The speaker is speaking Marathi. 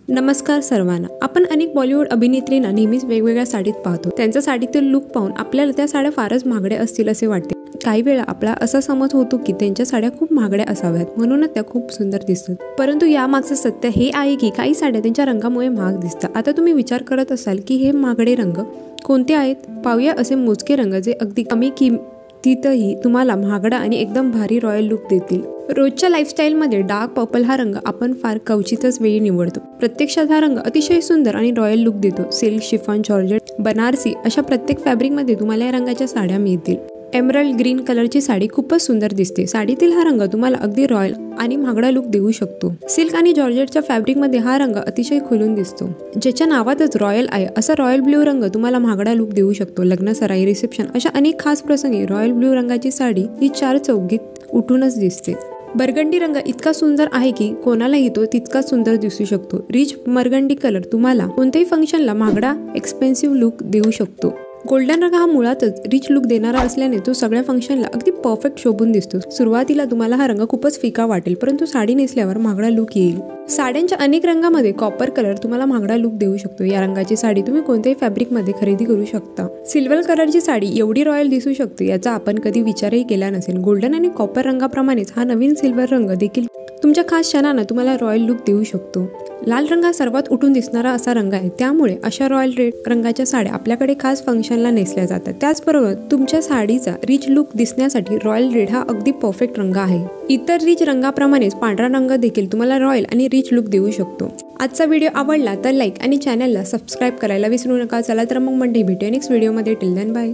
नमस्कार सर्वांना। आपण अनेक बॉलिवूड अभिनेत्रींना नेहमीच वेगवेगळ्या साडीत पाहतो। त्यांचा साडीतील लुक पाहून आपल्याला त्या साड्या फारच महागड्या असतील असे वाटते। काही वेळा आपला असा समज होतो की त्यांच्या साड्या खूप महागड्या असाव्यात म्हणूनच त्या खूप सुंदर दिसतात, परंतु यामागचे सत्य हे आहे की काही साड्या त्यांच्या रंगामुळे महाग दिसतात। आता तुम्ही विचार करत असाल की हे महागडे रंग कोणते आहेत? पाहूया असे मोजके रंग जे अगदी कमी किमतीतही तुम्हाला महागडा आणि एकदम भारी रॉयल लुक देतील। रोजच्या लाईफस्टाईलमध्ये डार्क पर्पल हा रंग आपण फार क्वचितच वेळी निवडतो। प्रत्यक्षात हा रंग अतिशय सुंदर आणि रॉयल लुक देतो। सिल्क, शिफॉन, जॉर्जेट, बनारसी अशा प्रत्येक फॅब्रिकमध्ये तुम्हाला या रंगाच्या साड्या मिळतील। एमरल्ड ग्रीन कलरची साडी खूपच सुंदर दिसते। साडीतील हा रंग तुम्हाला अगदी रॉयल आणि महागडा लुक देऊ शकतो। सिल्क आणि जॉर्जेटच्या फॅब्रिकमध्ये हा रंग अतिशय खुलून दिसतो, ज्याच्या नावातच रॉयल आहे। असा रॉयल ब्ल्यू रंग तुम्हाला महागडा लुक देऊ शकतो। लग्न, सराई, रिसेप्शन अशा अनेक खास प्रसंगी रॉयल ब्ल्यू रंगाची साडी ही चार चौघीत उठूनच दिसते। बर्गंडी रंग इतका सुंदर आहे की कोणालाही तो तितका सुंदर दिसू शकतो। रिच बर्गंडी कलर तुम्हाला कोणत्याही फंक्शनला महागडा एक्सपेन्सिव्ह लुक देऊ शकतो। गोल्डन रंग हा मुळातच रिच लुक देणारा असल्याने तो सगळ्या फंक्शनला अगदी परफेक्ट शोभून दिसतो। सुरुवातीला तुम्हाला हा रंग खूपच फिका वाटेल, परंतु साडी नेसल्यावर महागडा लुक येईल। साड्यांच्या अनेक रंगांमध्ये कॉपर कलर तुम्हाला महागडा लुक देऊ शकतो। या रंगाची साडी तुम्ही कोणत्याही फॅब्रिकमध्ये खरेदी करू शकता। सिल्वर कलरची साडी एवढी रॉयल दिसू शकते याचा आपण कधी विचारही केला नसेल। गोल्डन आणि कॉपर रंगाप्रमाणेच हा नवीन सिल्वर रंग देखील तुमच्या खास क्षणांना तुम्हाला रॉयल लुक देऊ शकतो। लाल रंग हा सर्वात उठून दिसणारा असा रंग आहे, त्यामुळे अशा रॉयल रेड रंगाच्या साड्या आपल्याकडे खास फंक्शनला नेसल्या जातात। त्याचबरोबर तुमच्या साडीचा रिच लुक दिसण्यासाठी रॉयल रेड हा अगदी परफेक्ट रंग आहे। इतर रिच रंगाप्रमाणेच पांढरा रंग देखील तुम्हाला रॉयल आणि रिच लुक देऊ शकतो। आजचा व्हिडिओ आवडला तर लाईक आणि चॅनलला सबस्क्राईब करायला विसरू नका। चला तर मग मंडळी, भेटूया नेक्स्ट व्हिडिओमध्ये। Till then bye.